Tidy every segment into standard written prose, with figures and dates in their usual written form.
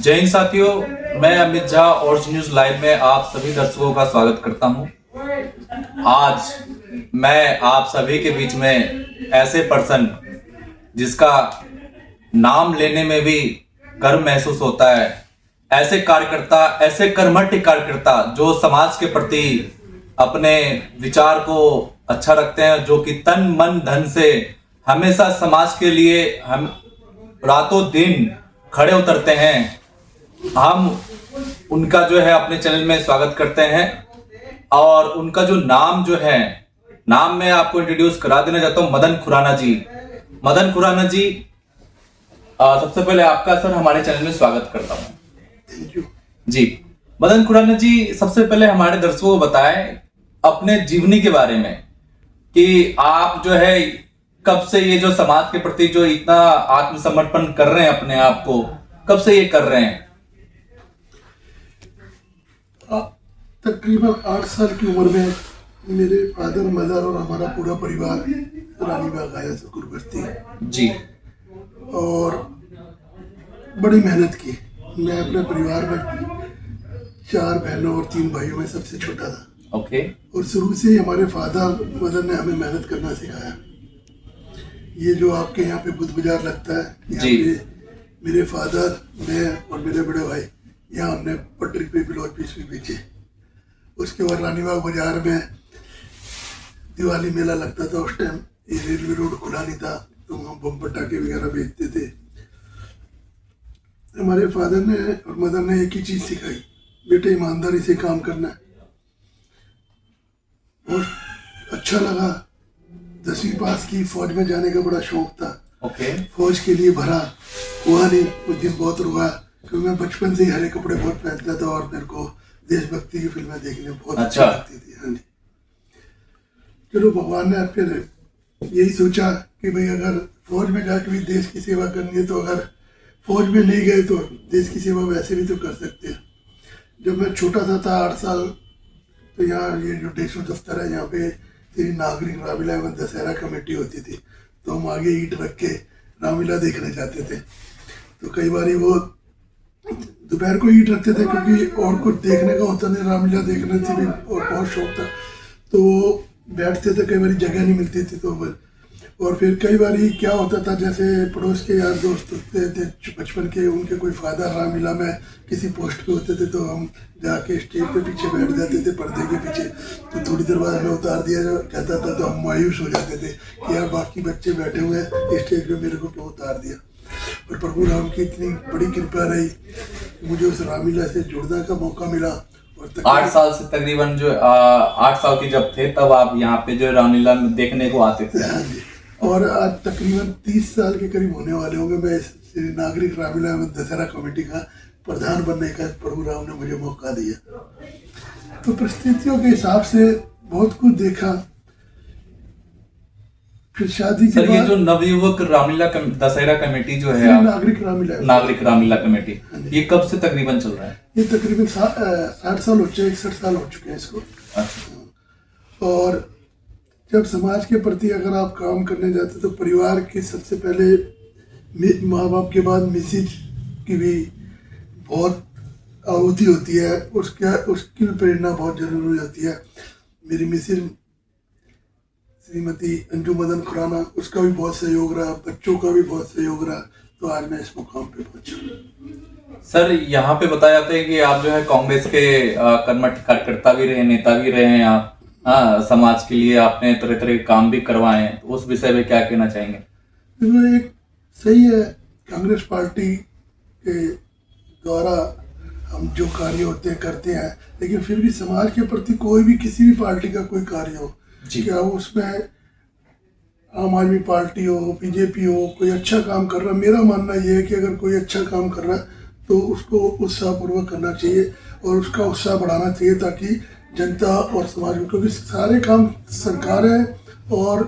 जय हिंद साथियों, मैं अमित झा ऑर्ज न्यूज लाइव में आप सभी दर्शकों का स्वागत करता हूं। आज मैं आप सभी के बीच में ऐसे पर्सन जिसका नाम लेने में भी गर्व महसूस होता है, ऐसे कार्यकर्ता, ऐसे कर्मठ कार्यकर्ता जो समाज के प्रति अपने विचार को अच्छा रखते हैं, जो कि तन मन धन से हमेशा समाज के लिए हम रातों दिन खड़े उतरते हैं। हम उनका जो है अपने चैनल में स्वागत करते हैं और उनका जो नाम नाम मैं आपको इंट्रोड्यूस करा देना चाहता हूं, मदन खुराना जी। मदन खुराना जी, सबसे पहले आपका सर हमारे चैनल में स्वागत करता हूं। थैंक यू जी। मदन खुराना जी, सबसे पहले हमारे दर्शकों को बताएं अपने जीवनी के बारे में कि आप जो है कब से ये जो समाज के प्रति जो इतना आत्मसमर्पण कर रहे हैं, अपने आप को कब से ये कर रहे हैं? तकरीबन 8 साल की उम्र में मेरे फादर, मदर और हमारा पूरा परिवार रानीबाग आया गुरबस्ती जी। और बड़ी मेहनत की। मैं अपने परिवार में 4 बहनों और 3 भाइयों में सबसे छोटा था। ओके। और शुरू से ही हमारे फादर, मदर ने हमें मेहनत करना सिखाया। ये जो आपके यहाँ पे बुद्ध बाजार लगता है, यहाँ पे मेरे फादर, मैं और मेरे बड़े भाई यहाँ हमने पटरी पे ब्लाउज पीस भी बेचे। उसके बाद रानीबाग बाजार में दिवाली मेला लगता था। उस टाइम ये रेलवे रोड खुला नहीं था, तो हम बम पटाखे वगैरह बेचते थे। हमारे फादर ने और मदर ने एक ही चीज सिखाई, बेटे ईमानदारी से काम करना है। और अच्छा लगा। 10वीं पास की, फौज में जाने का बड़ा शौक था। ओके। फौज के लिए भरा, हुआ नहीं। उस दिन बहुत रोया, क्योंकि मैं बचपन से ही हरे कपड़े बहुत पहनता था और मेरे को देशभक्ति की फिल्में देखने बहुत अच्छी लगती थी। हाँ जी। चलो, भगवान ने फिर यही सोचा कि भाई अगर फौज में जाके भी देश की सेवा करनी है, तो अगर फौज में नहीं गए तो देश की सेवा वैसे भी तो कर सकते हैं। जब मैं छोटा था 8 साल, तो यहाँ ये जो डेशो दफ्तर है, यहाँ पे तेरी नागरिक रामलीला एवं दशहरा कमेटी होती थी। तो हम आगे ईंट रख के रामलीला देखने जाते थे। तो कई बार वो दोपहर को ईंट रखते थे, क्योंकि और कुछ देखने का होता नहीं, रामलीला देखने से भी और बहुत शौक था। तो बैठते थे, कई बार जगह नहीं मिलती थी। तो और फिर कई बार क्या होता था, जैसे पड़ोस के यार दोस्त होते थे बचपन के, उनके कोई फायदा रामलीला में किसी पोस्ट पे होते थे, तो हम जाके स्टेज पे पीछे बैठ जाते थे, पर्दे के पीछे। तो थोड़ी देर बाद हमें उतार दिया जाता था, तो हम मायूस हो जाते थे कि यार बाकी बच्चे बैठे हुए हैं स्टेज पे, मेरे को क्यों उतार दिया। और प्रभु राम की इतनी बड़ी कृपा रही, मुझे उस रामलीला से जुड़ने का मौका मिला। और 8 साल से तकरीबन जो 8 साल की जब थे, तब आप यहाँ पे जो रामलीला देखने को आते थे। हाँ जी। और आज तकरीबन 30 साल के करीब होने वाले होंगे मैं श्री नागरिक रामलीला एवं दशहरा कमेटी का प्रधान बनने का प्रभु राम ने मुझे मौका दिया। तो परिस्थितियों के हिसाब से बहुत कुछ देखा। फिर शादी के बाद ये जो नवयुवक रामलीला दशहरा कमेटी जो है, नागरिक रामलीला कमेटी, ये कब से तकरीबन चल रहा है? ये तकरीबन 60 साल हो चुके, 61 साल हो चुके हैं इसको। अच्छा। और जब समाज के प्रति अगर आप काम करने जाते, तो परिवार की सबसे पहले माँ बाप के बाद मिसेज की भी बहुत आहुति होती है। उसकी भी प्रेरणा बहुत जरूरी होती है। मेरी मिसेज श्रीमती अंजू मदन खुराना, उसका भी बहुत सहयोग रहा, बच्चों का भी बहुत सहयोग रहा। तो आज मैं इस मुकाम पे पहुंचा। सर, यहाँ पे बताया जाता है कि आप जो है कांग्रेस के कर्मठ कार्यकर्ता भी रहे, नेता भी रहे हैं आप। हाँ, समाज के लिए आपने तरह तरह के काम भी करवाए हैं, तो उस विषय में क्या कहना चाहेंगे? एक सही है, कांग्रेस पार्टी के द्वारा हम जो कार्य होते हैं करते हैं, लेकिन फिर भी समाज के प्रति कोई भी किसी भी पार्टी का कोई कार्य हो, क्या उसमें आम आदमी पार्टी हो, बीजेपी हो, कोई अच्छा काम कर रहा, मेरा मानना यह है कि अगर कोई अच्छा काम कर रहा है तो उसको उत्साहपूर्वक करना चाहिए और उसका उत्साह बढ़ाना चाहिए, ताकि जनता और समाज में, क्योंकि सारे काम सरकार है और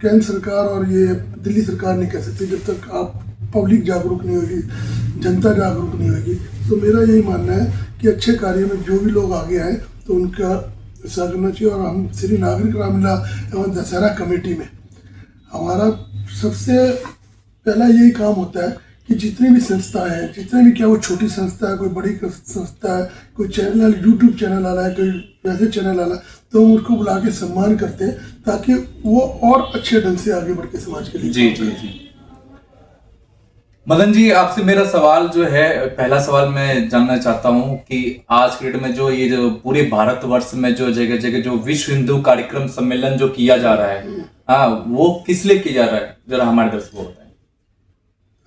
केंद्र सरकार और ये दिल्ली सरकार नहीं कर सकती जब तक आप पब्लिक जागरूक नहीं होगी, जनता जागरूक नहीं होगी। तो मेरा यही मानना है कि अच्छे कार्य में जो भी लोग आगे आए तो उनका उत्साह करना चाहिए। और हम श्री नागरिक रामलीला एवं दशहरा कमेटी में हमारा सबसे पहला यही काम होता है कि जितनी भी संस्थाएं हैं, जितने भी, क्या वो छोटी संस्था है, कोई बड़ी संस्था है, कोई चैनल, यूट्यूब चैनल वाला है, कोई वैसे चैनल वाला, तो उनको बुला के सम्मान करते हैं ताकि वो और अच्छे ढंग से आगे बढ़ के समाज के लिए। जी जी जी। मदन जी, आपसे मेरा सवाल जो है, पहला सवाल मैं जानना चाहता हूं कि आज के डेट में जो ये जो पूरे भारतवर्ष में जो जगह जगह जो विश्व हिंदू कार्यक्रम सम्मेलन जो किया जा रहा है, हाँ, वो किस लिए किया जा रहा है, जरा हमारे दर्शकों को बताएं।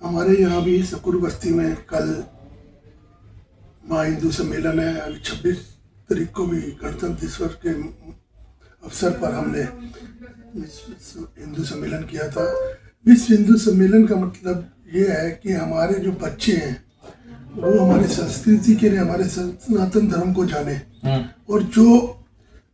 हमारे यहाँ भी सकूर बस्ती में कल महा हिंदू सम्मेलन है। अभी 26 तारीख को भी गणतंत्र दिवस के अवसर पर हमने हिंदू सम्मेलन किया था। विश्व हिंदू सम्मेलन का मतलब ये है कि हमारे जो बच्चे हैं वो हमारी संस्कृति के लिए, हमारे सनातन धर्म को जाने, और जो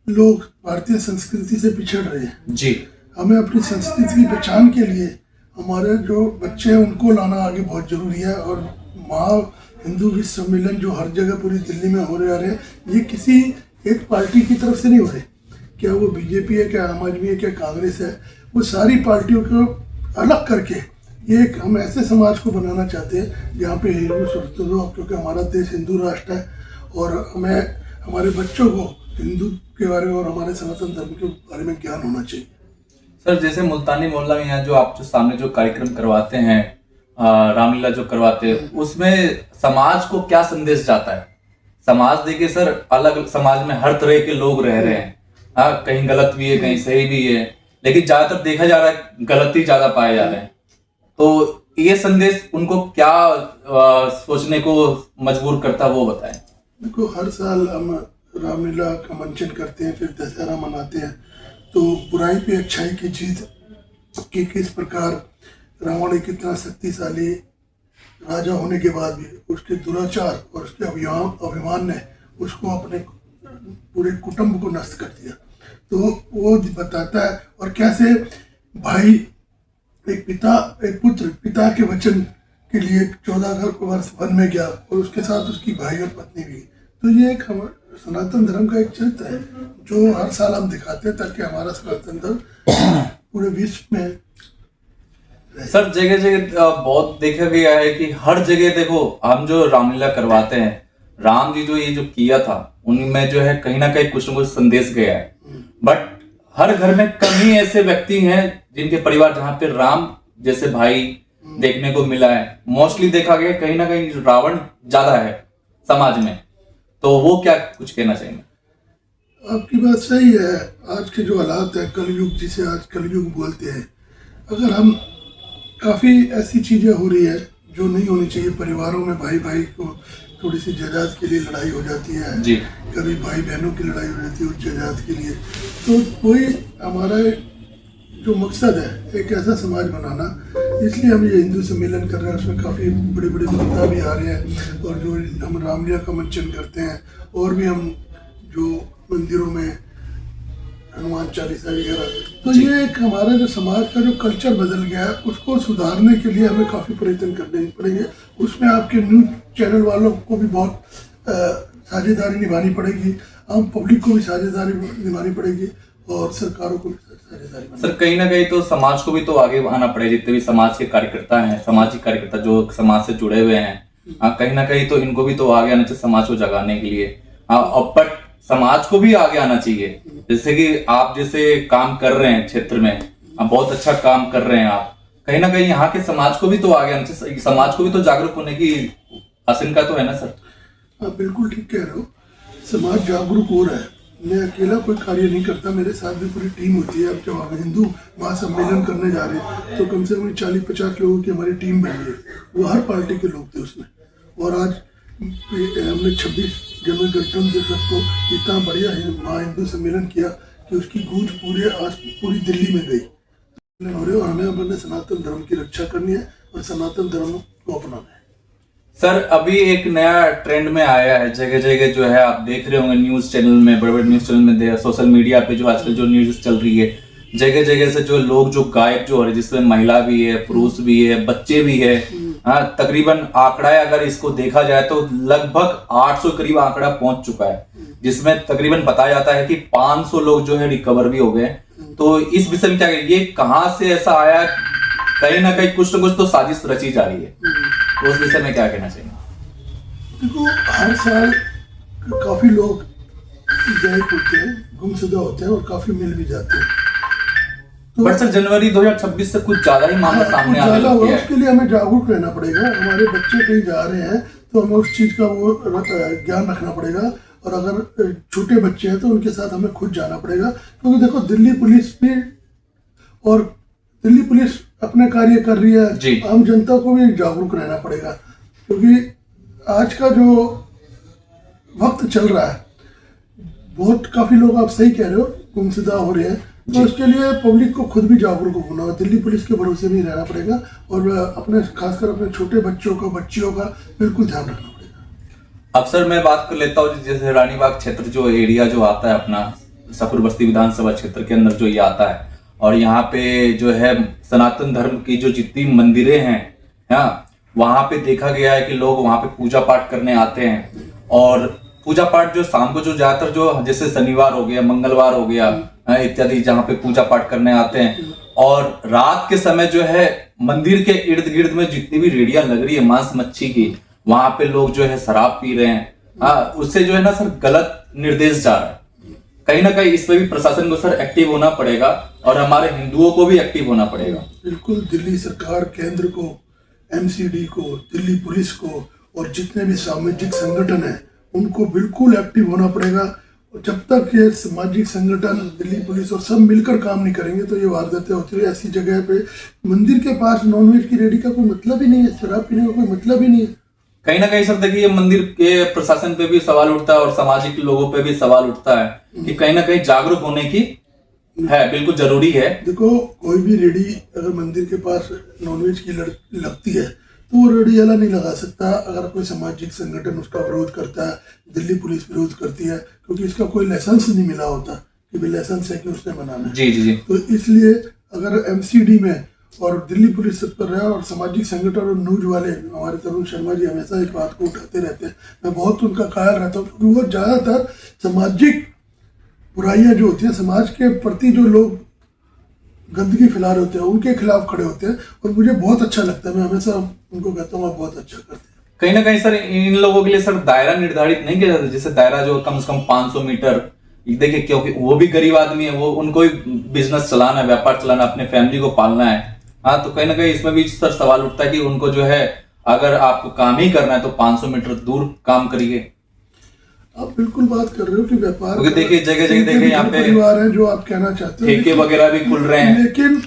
लोग भारतीय संस्कृति से पिछड़ रहे हैं जी, हमें अपनी संस्कृति की पहचान के लिए हमारे जो बच्चे हैं उनको लाना आगे बहुत जरूरी है। और महा हिंदू विश्व सम्मेलन जो हर जगह पूरी दिल्ली में हो रहे हैं, ये किसी एक पार्टी की तरफ से नहीं हो रहे, क्या वो बीजेपी है, क्या आम आदमी है, क्या कांग्रेस है, वो सारी पार्टियों को अलग करके ये एक हम ऐसे समाज को बनाना चाहते हैं जहाँ पे हिंदू सुरक्षित हो, क्योंकि हमारा देश हिंदू राष्ट्र है और हमें हमारे बच्चों को हिंदू के बारे में और हमारे सनातन धर्म के बारे में ज्ञान होना चाहिए। सर, जैसे मुल्तानी मोहल्ला में यहाँ जो आप जो सामने जो कार्यक्रम करवाते हैं, रामलीला जो करवाते हैं, उसमें समाज को क्या संदेश जाता है? समाज देखिए सर, अलग समाज में हर तरह के लोग रह रहे हैं, हाँ, कहीं गलत भी है, कहीं सही भी है, लेकिन ज्यादातर देखा जा रहा है गलत ही ज्यादा पाए जा रहे हैं। तो ये संदेश उनको क्या सोचने को मजबूर करता है, वो बताएं। देखो, हर साल हम रामलीला का मंचन करते हैं, फिर दशहरा मनाते हैं, तो बुराई पे अच्छाई की जीत कि किस प्रकार रावण एक इतना शक्तिशाली राजा होने के बाद भी उसके दुराचार और उसके अभिमान ने उसको अपने पूरे कुटुंब को नष्ट कर दिया। तो वो बताता है, और कैसे भाई एक पुत्र पिता के वचन के लिए 14 वर्ष वन में गया और उसके साथ उसकी भाई और पत्नी भी। तो ये एक सनातन धर्म का एक चरित्र है जो हर साल हम दिखाते हैं ताकि हमारा सनातन धर्म पूरे विश्व में। सर, जगह जगह बहुत देखा गया है कि हर जगह देखो, हम जो रामलीला करवाते हैं, राम जी जो ये जो किया था उनमें जो है कहीं ना कहीं कुछ न कुछ संदेश गया है, बट हर घर में कम ही ऐसे व्यक्ति हैं जिनके परिवार जहाँ पे राम जैसे भाई देखने को मिला है। मोस्टली देखा गया कहीं ना कहीं रावण ज्यादा है समाज में, तो वो क्या कुछ कहना चाहिए? आपकी बात सही है। आज के जो हालात है, कलयुग जिसे आज कलयुग बोलते हैं, अगर हम काफ़ी ऐसी चीज़ें हो रही है जो नहीं होनी चाहिए। परिवारों में भाई भाई को थोड़ी सी जायदाद के लिए लड़ाई हो जाती है जी, कभी भाई बहनों की लड़ाई हो जाती है उस जायदाद के लिए। तो कोई हमारा जो मकसद है एक ऐसा समाज बनाना, इसलिए हम ये हिंदू सम्मेलन कर रहे हैं। उसमें काफ़ी बड़े बड़े वक्ता भी आ रहे हैं, और जो हम रामलीला का मंचन करते हैं, और भी हम जो मंदिरों में हनुमान चालीसा वगैरह। तो ये एक हमारा जो समाज का जो कल्चर बदल गया है उसको सुधारने के लिए हमें काफ़ी प्रयत्न करने पड़ेंगे। उसमें आपके न्यूज़ चैनल वालों को भी बहुत साझेदारी निभानी पड़ेगी, आम पब्लिक को भी साझेदारी निभानी पड़ेगी, और सरकारों को भी साझेदारी। सर, कहीं ना कहीं तो समाज को भी तो आगे आना पड़ेगा। जितने भी समाज के कार्यकर्ता हैं, सामाजिक कार्यकर्ता जो समाज से जुड़े हुए हैं, कहीं ना कहीं तो इनको भी तो आगे आना चाहिए समाज को जगाने के लिए। बट समाज को भी आगे आना चाहिए। जैसे कि आप जैसे काम कर रहे हैं क्षेत्र में, आप बहुत अच्छा काम कर रहे हैं, आप कहीं ना कहीं यहाँ के समाज को भी तो आगे आना चाहिए, समाज को भी तो जागरूक होने की आशंका तो है ना सर? आप बिल्कुल ठीक कह रहे हो, समाज जागरूक हो रहा है। मैं अकेला कोई कार्य नहीं करता, मेरे साथ भी पूरी टीम होती है। अब जब हम हिंदू महासम्मेलन करने जा रहे हैं तो कम से कम 40-50 लोगों की हमारी टीम बनी है, वो हर पार्टी के लोग थे उसमें। और आज हमने 26 जनवरी गणतंत्र दिवस को इतना बढ़िया महा हिंदू सम्मेलन किया कि उसकी गूंज पूरी दिल्ली में गई। और हमें अपने सनातन धर्म की रक्षा करनी है और सनातन धर्म को अपनाना है। सर, अभी एक नया ट्रेंड में आया है, जगह जगह जो है आप देख रहे होंगे न्यूज चैनल में, बड़े बड़े न्यूज चैनल में, सोशल मीडिया पे जो आजकल जो न्यूज चल रही है, जगह जगह से जो लोग जो गायक जो हो रहे, जिसमें महिला भी है, पुरुष भी है, बच्चे भी है, हाँ, तकरीबन आंकड़ा है अगर इसको देखा जाए तो लगभग 800 करीब आंकड़ा पहुंच चुका है, जिसमें तकरीबन बताया जाता है कि 500 लोग जो है रिकवर भी हो गए। तो इस विषय में क्या, ये कहाँ से ऐसा आया? कहीं ना कहीं कुछ ना कुछ तो साजिश रची जा रही है। तो उस विषय में क्या कहना चाहिए? देखो, हर साल काफी लोग गायब होते हैं, गुमशुदा होते हैं और काफी मिल भी जाते हैं। तो बट सर जनवरी 2026 से कुछ ज्यादा ही मामला सामने आने ज्यादा लग हुआ, गया है। उसके लिए हमें जागरूक रहना पड़ेगा। हमारे बच्चे कहीं जा रहे हैं तो हमें उस चीज का वो ज्ञान रखना पड़ेगा, और अगर छोटे बच्चे हैं तो उनके साथ हमें खुद जाना पड़ेगा। क्योंकि देखो, दिल्ली पुलिस अपने कार्य कर रही जी। है, आम जनता को भी जागरूक रहना पड़ेगा। क्योंकि आज का जो वक्त चल रहा है, बहुत काफी लोग, आप सही कह रहे हो, गुमशुदा हो रहे हैं। तो उसके लिए पब्लिक को खुद भी जागरूक होना है। दिल्ली पुलिस के भरोसे नहीं रहना पड़ेगा, और अपने खासकर अपने छोटे बच्चों का बिल्कुल ध्यान रखना पड़ेगा। अब सर मैं बात कर लेता हूँ, जैसे रानीबाग क्षेत्र जो एरिया जो आता है अपना सकुर बस्ती विधानसभा क्षेत्र के अंदर जो ये आता है, और यहाँ पे जो है सनातन धर्म की जो जितनी मंदिरें हैं, हाँ, वहां पे देखा गया है कि लोग वहां पे पूजा पाठ करने आते हैं। और पूजा पाठ जो शाम को जो ज्यादातर जो जैसे शनिवार हो गया, मंगलवार हो गया इत्यादि, जहाँ पे पूजा पाठ करने आते हैं। और रात के समय जो है मंदिर के इर्द गिर्द में जितनी भी रेडियां लग रही है मांस मच्छी की, वहां पे लोग जो है शराब पी रहे हैं। हाँ, उससे जो है ना सर गलत निर्देश जा रहा है। कहीं ना कहीं इस पे भी प्रशासन को सर एक्टिव होना पड़ेगा, और हमारे हिंदुओं को भी एक्टिव होना पड़ेगा। बिल्कुल, दिल्ली सरकार, केंद्र को, एमसीडी को, दिल्ली पुलिस को, और जितने भी सामाजिक संगठन हैं उनको बिल्कुल एक्टिव होना पड़ेगा। और जब तक ये सामाजिक संगठन, दिल्ली पुलिस और सब मिलकर काम नहीं करेंगे तो ये वारदातें होती है। ऐसी जगह पे मंदिर के पास नॉनवेज की रेडी का कोई मतलब ही नहीं है, शराब पीने का कोई मतलब ही नहीं है। कहीं ना कहीं सर देखिए, ये मंदिर के प्रशासन पे भी सवाल उठता है और सामाजिक लोगों पे भी सवाल उठता है कि कहीं ना कहीं जागरूक होने की है, बिल्कुल जरूरी है। देखो, कोई भी रेडी अगर मंदिर के पास नॉनवेज की लगती है तो वो रेडी वाला नहीं लगा सकता। अगर कोई सामाजिक संगठन उसका विरोध करता है, दिल्ली पुलिस विरोध करती है, क्योंकि इसका कोई लाइसेंस नहीं मिला होता कि भी लाइसेंस है कि उसने बनाना है। जी जी जी। तो इसलिए अगर एमसीडी में और दिल्ली पुलिस पर है, और सामाजिक संगठन और न्यूज वाले, हमारे तरुण शर्मा जी हमेशा इस बात को उठाते रहते हैं। मैं बहुत उनका कायल रहता हूँ, क्योंकि वो ज़्यादातर सामाजिक बुराइयां जो होती हैं, समाज के प्रति जो लोग गंदगी फैला रहे होते हैं, उनके खिलाफ खड़े होते हैं, और मुझे बहुत अच्छा लगता है। मैं हमेशा उनको कहता हूँ, आप बहुत अच्छा करते हैं। कहीं ना कहीं सर इन लोगों के लिए सर दायरा निर्धारित नहीं किया जाता, जैसे दायरा जो कम से कम 500 मीटर। देखिए, क्योंकि वो भी गरीब आदमी है, वो उनको भी बिजनेस चलाना है, व्यापार चलाना, अपने फैमिली को पालना है। हाँ, तो कहीं ना कहीं इसमें भी सर सवाल उठता है कि उनको जो है, अगर आपको काम ही करना है तो 500 मीटर दूर काम करिए। आप बिल्कुल बात कर रहे हो कि व्यापार, क्योंकि देखिए जगह जगह देखिए यहाँ पे परिवार है जो आप कहना चाहते हो, ठेके वगैरह भी खुल रहे हैं। लेकिन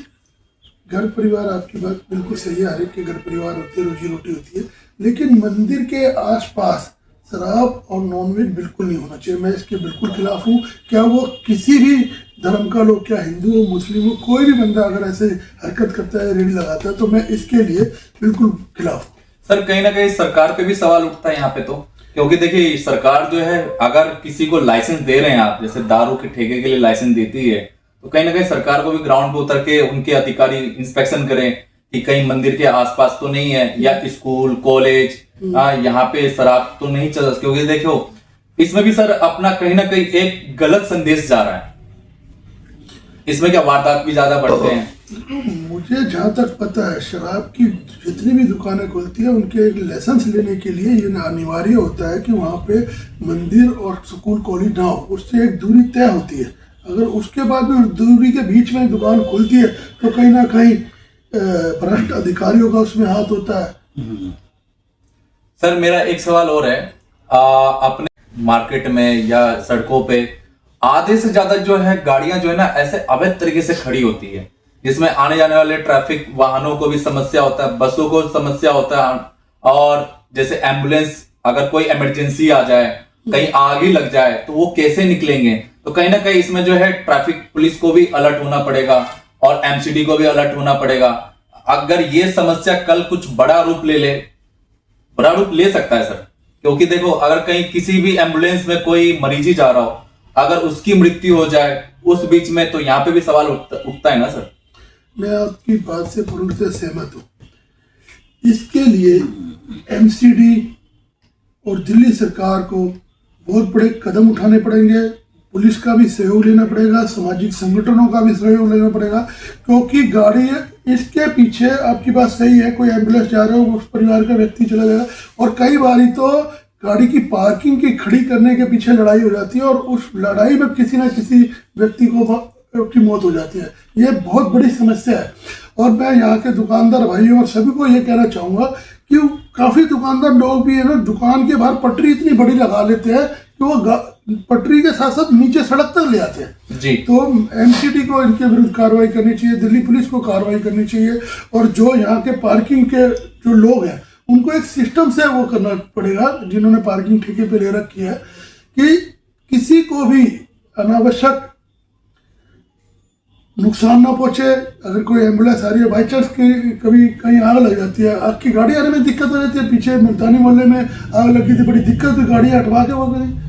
घर परिवार, आपकी बात बिल्कुल सही है, हर एक के घर परिवार होते हैं, रोजी रोटी होती है। लेकिन मंदिर के आसपास शराब और नॉनवेज बिल्कुल नहीं होना चाहिए। मैं इसके बिल्कुल खिलाफ हूँ। क्या वो किसी भी धर्म का लोग, क्या हिंदू हो, मुस्लिम हो, कोई भी बंदा अगर ऐसे हरकत करता है, रेडी लगाता है, तो मैं इसके लिए बिल्कुल खिलाफ हूँ। सर कहीं ना कहीं सरकार पे भी सवाल उठता है यहाँ पे, तो क्योंकि देखिए सरकार जो है, अगर किसी को लाइसेंस दे रहे हैं आप, जैसे दारू के ठेके के लिए लाइसेंस देती है, तो कहीं ना कहीं सरकार को भी ग्राउंड पे उतर के उनके अधिकारी इंस्पेक्शन करें कि कहीं मंदिर के आसपास तो नहीं है, या स्कूल कॉलेज यहाँ पे शराब तो नहीं चल। क्योंकि देखो इसमें भी सर अपना कहीं ना कहीं एक गलत संदेश जा रहा है। इसमें क्या वारदात भी ज्यादा बढ़ते हैं। मुझे जहाँ तक पता है, शराब की जितनी भी दुकानें खुलती है, उनके एक लाइसेंस लेने के लिए ये अनिवार्य होता है कि वहाँ पे मंदिर और स्कूल कॉलेज ना हो, उससे एक दूरी तय होती है। अगर उसके बाद भी उस दूरी के बीच में दुकान खुलती है तो कहीं ना कहीं भ्रष्ट अधिकारियों का उसमें हाथ होता है। सर मेरा एक सवाल और है, अपने मार्केट में या सड़कों पे आधे से ज्यादा जो है गाड़ियां जो है ना ऐसे अवैध तरीके से खड़ी होती है, जिसमें आने जाने वाले ट्रैफिक वाहनों को भी समस्या होता है, बसों को समस्या होता है। और जैसे एम्बुलेंस, अगर कोई इमरजेंसी आ जाए, कहीं आग ही लग जाए, तो वो कैसे निकलेंगे। तो कहीं ना कहीं इसमें जो है ट्रैफिक पुलिस को भी अलर्ट होना पड़ेगा और एमसीडी को भी अलर्ट होना पड़ेगा। अगर ये समस्या कल कुछ बड़ा रूप ले सकता है सर। क्योंकि देखो, अगर कहीं किसी भी एम्बुलेंस में कोई मरीज ही जा रहा हो, अगर उसकी मृत्यु हो जाए उस बीच में, तो यहाँ पे भी सवाल उठता है ना सर। मैं आपकी बात से पूर्ण से सहमत हूँ। इसके लिए एमसीडी और दिल्ली सरकार को बहुत बड़े कदम उठाने पड़ेंगे। पुलिस का भी सहयोग लेना पड़ेगा, सामाजिक संगठनों का भी सहयोग लेना पड़ेगा, क्योंकि गाड़ी इसके पीछे आपकी बात सही है, कोई एम्बुलेंस जा रहा हो उस परिवार का व्यक्ति चला जाएगा, और कई बारी तो गाड़ी की पार्किंग की खड़ी करने के पीछे लड़ाई हो जाती है और उस लड़ाई में किसी न किसी व्यक्ति की मौत हो जाती है। ये बहुत बड़ी समस्या है और मैं यहाँ के दुकानदार भाइयों और सभी को ये कहना चाहूँगा कि काफ़ी दुकानदार लोग भी है ना, दुकान के बाहर पटरी इतनी बड़ी लगा लेते हैं कि वो पटरी के साथ साथ नीचे सड़क तक ले आते हैं जी। तो एमसीडी को इनके विरुद्ध कार्रवाई करनी चाहिए, दिल्ली पुलिस को कार्रवाई करनी चाहिए, और जो यहाँ के पार्किंग के जो लोग हैं उनको एक सिस्टम से वो करना पड़ेगा, जिन्होंने पार्किंग ठेके पे ले रखी है, कि किसी को भी अनावश्यक नुकसान ना पहुंचे। अगर कोई एम्बुलेंस आ रही है, बाई चांस कभी कहीं आग लग जाती है, आग की गाड़ी आने में दिक्कत हो जाती है, पीछे मुल्तानी मोहल्ले में आग लगी थी, बड़ी दिक्कत हुई, गाड़ी हटवा के वो करी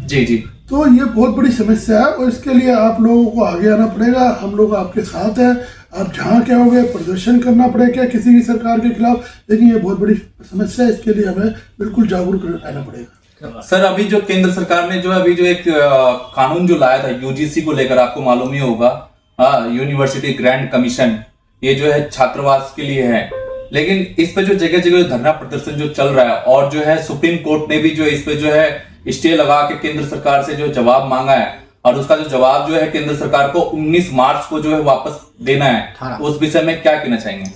जी जी। तो ये बहुत बड़ी समस्या है और इसके लिए आप लोगों को आगे आना पड़ेगा। हम लोग आपके साथ हैं, आप जहाँ क्या होगे प्रदर्शन करना पड़ेगा किसी भी सरकार के खिलाफ, लेकिन ये बहुत बड़ी समस्या है, इसके लिए हमें बिल्कुल जागरूक रहना पड़ेगा। सर अभी जो केंद्र सरकार ने जो अभी जो एक कानून जो लाया था यूजीसी को लेकर, आपको मालूम ही होगा, यूनिवर्सिटी ग्रांट कमीशन, ये जो है छात्रावास के लिए है, लेकिन इस पे जो जगह जगह धरना प्रदर्शन जो चल रहा है और जो है सुप्रीम कोर्ट ने भी जो इस पे जो है स्टे लगा के केंद्र सरकार से जो जवाब मांगा है और उसका जो जवाब जो है केंद्र सरकार को 19 मार्च को जो है वापस देना है, उस विषय में क्या कहना चाहेंगे?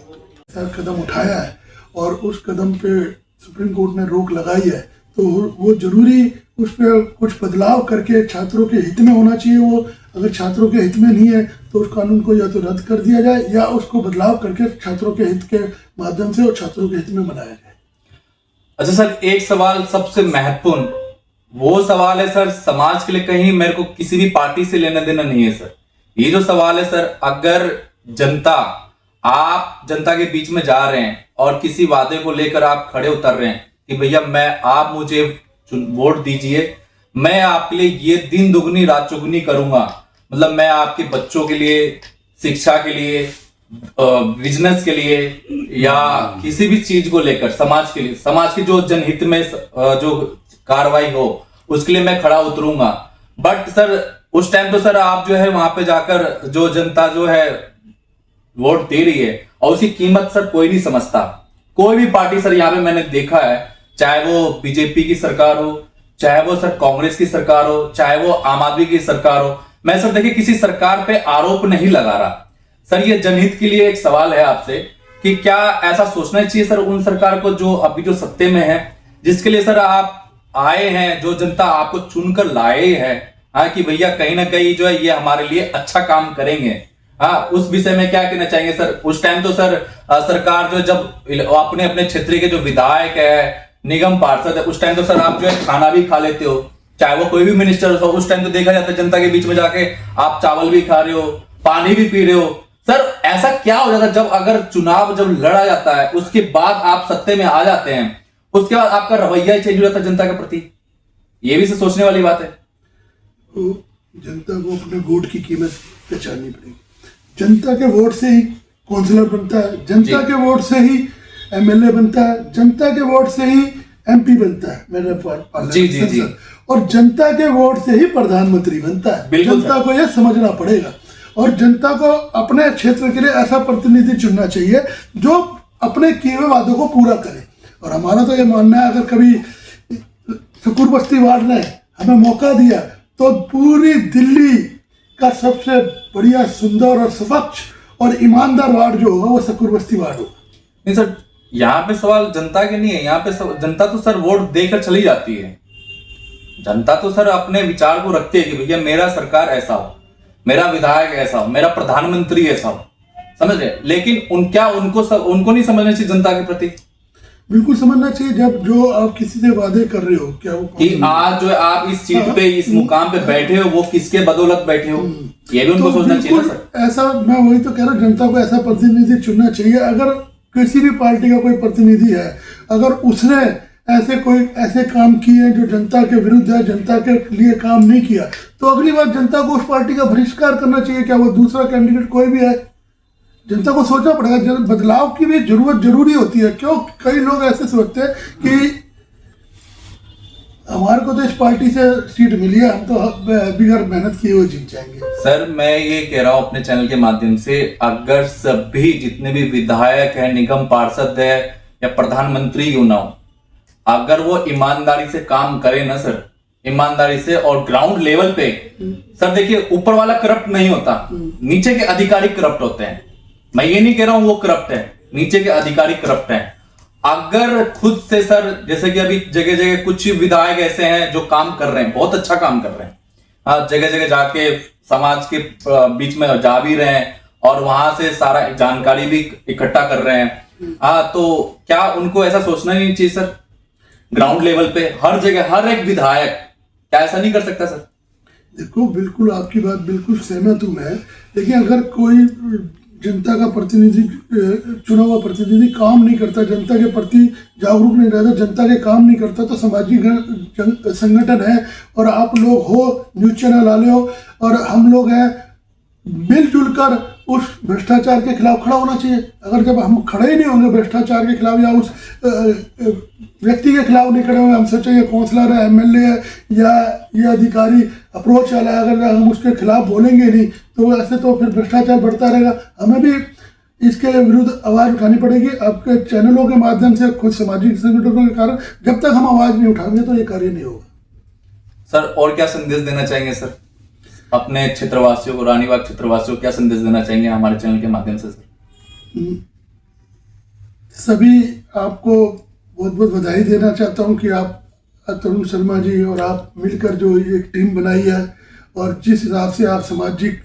सर कदम उठाया है और उस कदम पे सुप्रीम कोर्ट ने रोक लगाई है, तो वो जरूरी उस पर कुछ बदलाव करके छात्रों के हित में होना चाहिए। वो अगर छात्रों के हित में नहीं है तो उस कानून को या तो रद्द कर दिया जाए या उसको बदलाव करके छात्रों के हित के माध्यम से और छात्रों के हित में बनाया जाए। अच्छा सर, एक सवाल सबसे महत्वपूर्ण वो सवाल है सर, समाज के लिए कहीं मेरे को किसी भी पार्टी से लेना देना नहीं है सर। ये जो सवाल है सर, अगर जनता, आप जनता के बीच में जा रहे हैं और किसी वादे को लेकर आप खड़े उतर रहे हैं कि भैया आप मुझे वोट दीजिए, मैं आपके लिए ये दिन दुगनी रात चुगनी करूंगा, मतलब मैं आपके बच्चों के लिए, शिक्षा के लिए, बिजनेस के लिए या किसी भी चीज को लेकर समाज के लिए, समाज की जो जनहित में जो कार्रवाई हो उसके लिए मैं खड़ा उतरूंगा। बट सर उस टाइम तो सर आप जो है वहां पे जाकर जो जनता जो है वोट दे रही है और उसकी कीमत सर कोई नहीं समझता। कोई भी पार्टी सर यहाँ पे मैंने देखा है, चाहे वो बीजेपी की सरकार हो, चाहे वो सर कांग्रेस की सरकार हो, चाहे वो आम आदमी की सरकार हो, मैं सर देखिए किसी सरकार पे आरोप नहीं लगा रहा सर। ये जनहित के लिए एक सवाल है आपसे कि क्या ऐसा सोचना चाहिए सर उन सरकार को जो अभी जो सत्ते में है, जिसके लिए सर आप आए हैं, जो जनता आपको चुनकर लाए हैं, हाँ, कि भैया कहीं ना कहीं जो है ये हमारे लिए अच्छा काम करेंगे, हाँ, उस विषय में क्या कहना चाहेंगे सर? उस टाइम तो सर सरकार जो जब अपने अपने क्षेत्र के जो विधायक है, निगम पार्षद है, उस टाइम तो सर आप जो है खाना भी खा लेते हो, चाहे वो कोई भी मिनिस्टर हो, उस टाइम तो देखा जाता है जनता के बीच में जाके आप चावल भी खा रहे हो, पानी भी पी रहे हो। सर ऐसा क्या हो जाता है जब अगर चुनाव जब लड़ा जाता है उसके बाद आप सत्ते में आ जाते हैं, उसके बाद आपका रवैया चेंज हो जाता है जनता के प्रति? ये भी सोचने वाली बात है। तो जनता को अपने वोट की कीमत पहचाननी पड़ेगी। जनता के वोट से ही काउंसलर बनता है, जनता के वोट से ही एमएलए बनता है, जनता के वोट से ही एमपी बनता है, मेरे पार्लियामेंट, और जनता के वोट से ही प्रधानमंत्री बनता है। जनता को यह समझना पड़ेगा और जनता को अपने क्षेत्र के लिए ऐसा प्रतिनिधि चुनना चाहिए जो अपने किए हुए वादों को पूरा करे। और हमारा तो ये मानना है, अगर कभी शकूर बस्ती वार्ड ने हमें मौका दिया तो पूरी दिल्ली का सबसे बढ़िया, सुंदर और स्वच्छ और ईमानदार वार्ड जो होगा वो शकूर बस्ती वार्ड होगा। नहीं सर, यहाँ पे सवाल जनता के नहीं है, यहाँ पे जनता तो सर वोट देकर चली जाती है। जनता तो सर अपने विचार को रखती है कि भैया मेरा सरकार ऐसा हो, मेरा विधायक ऐसा हो, मेरा प्रधानमंत्री ऐसा हो, समझ रहे? लेकिन उनको नहीं समझना चाहिए जनता के प्रति। बिल्कुल समझना चाहिए। जब जो आप किसी से वादे कर रहे हो, क्या वो कि आज जो आप इस सीट पे, इस मुकाम पे बैठे हो, वो किसके बदौलत बैठे हो, ये भी उनको सोचना चाहिए ना सर। ऐसा मैं वही तो कह रहा हूँ, जनता को ऐसा प्रतिनिधि चुनना चाहिए। अगर किसी भी पार्टी का कोई प्रतिनिधि है, अगर उसने ऐसे काम किए जो जनता के विरुद्ध है, जनता के लिए काम नहीं किया, तो अगली बार जनता को उस पार्टी का बहिष्कार करना चाहिए। क्या वो दूसरा कैंडिडेट कोई भी है, जनता को सोचना पड़ेगा। बदलाव की भी जरूरत जरूरी होती है। क्यों कई लोग ऐसे सोचते हैं कि हमारे को तो इस पार्टी से सीट मिली है, हम तो बिगैर मेहनत किए हुए जीत जाएंगे। सर मैं ये कह रहा हूँ अपने चैनल के माध्यम से, अगर सभी जितने भी विधायक हैं, निगम पार्षद है या प्रधानमंत्री क्यों ना हो, अगर वो ईमानदारी से काम करे ना सर, ईमानदारी से और ग्राउंड लेवल पे, सर देखिए ऊपर वाला करप्ट नहीं होता, नीचे के अधिकारी करप्ट होते हैं। मैं ये नहीं कह रहा हूं वो करप्ट है, नीचे के अधिकारी करप्ट हैं। अगर खुद से सर, जैसे कि अभी जगह जगह कुछ विधायक ऐसे हैं जो काम कर रहे हैं, बहुत अच्छा काम कर रहे हैं, जगह जगह जाके समाज के बीच में जा भी रहे हैं और वहां से सारा जानकारी भी इकट्ठा कर रहे हैं। तो क्या उनको ऐसा सोचना नहीं चाहिए सर, ग्राउंड लेवल पे हर जगह हर एक विधायक क्या ऐसा नहीं कर सकता सर? देखो बिल्कुल आपकी बात बिल्कुल सहमत हूं मैं, लेकिन अगर कोई जनता का प्रतिनिधि, चुना हुआ प्रतिनिधि काम नहीं करता, जनता के प्रति जागरूक नहीं रहता, जनता के काम नहीं करता, तो सामाजिक संगठन है और आप लोग हो, न्यूज चैनल वाले हो और हम लोग हैं, मिलजुल कर उस भ्रष्टाचार के खिलाफ खड़ा होना चाहिए। अगर जब हम खड़े ही नहीं होंगे भ्रष्टाचार के खिलाफ या उस व्यक्ति के खिलाफ नहीं खड़े होंगे, हम सोचेंगे काउंसलर है, एमएलए है या ये अधिकारी अप्रोच वाला है, अगर हम उसके खिलाफ बोलेंगे नहीं तो ऐसे तो फिर भ्रष्टाचार बढ़ता रहेगा। हमें भी इसके विरुद्ध आवाज़ उठानी पड़ेगी आपके चैनलों के माध्यम से, खुद सामाजिक संगठनों के कारण। जब तक हम आवाज़ नहीं उठाएंगे तो ये कार्य नहीं होगा। सर और क्या संदेश देना चाहेंगे सर अपने क्षेत्रवासियों को, रानीबाग क्षेत्रवासियों को क्या संदेश देना चाहेंगे हमारे चैनल के माध्यम से सर? सभी आपको बहुत बहुत बधाई देना चाहता हूं कि आप तरुण शर्मा जी और आप मिलकर जो एक टीम बनाई है और जिस हिसाब से आप सामाजिक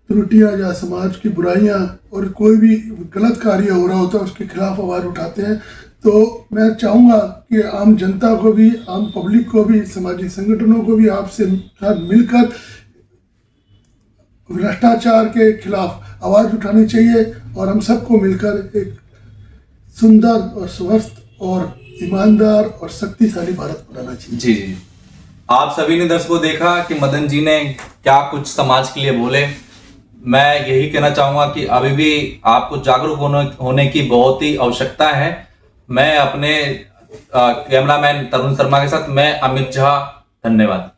त्रुटियां या समाज की बुराइयां और कोई भी गलत कार्य हो रहा होता है उसके खिलाफ आवाज़ उठाते हैं, तो मैं चाहूँगा कि आम जनता को भी, आम पब्लिक को भी, सामाजिक संगठनों को भी आपसे साथ मिलकर भ्रष्टाचार के खिलाफ आवाज़ उठानी चाहिए और हम सबको मिलकर एक सुंदर और स्वस्थ और ईमानदार और शक्तिशाली भारत बनाना चाहिए। जी जी, आप सभी ने दर्शकों देखा कि मदन जी ने क्या कुछ समाज के लिए बोले। मैं यही कहना चाहूंगा कि अभी भी आपको जागरूक होने की बहुत ही आवश्यकता है। मैं अपने कैमरामैन तरुण शर्मा के साथ मैं अमित झा, धन्यवाद।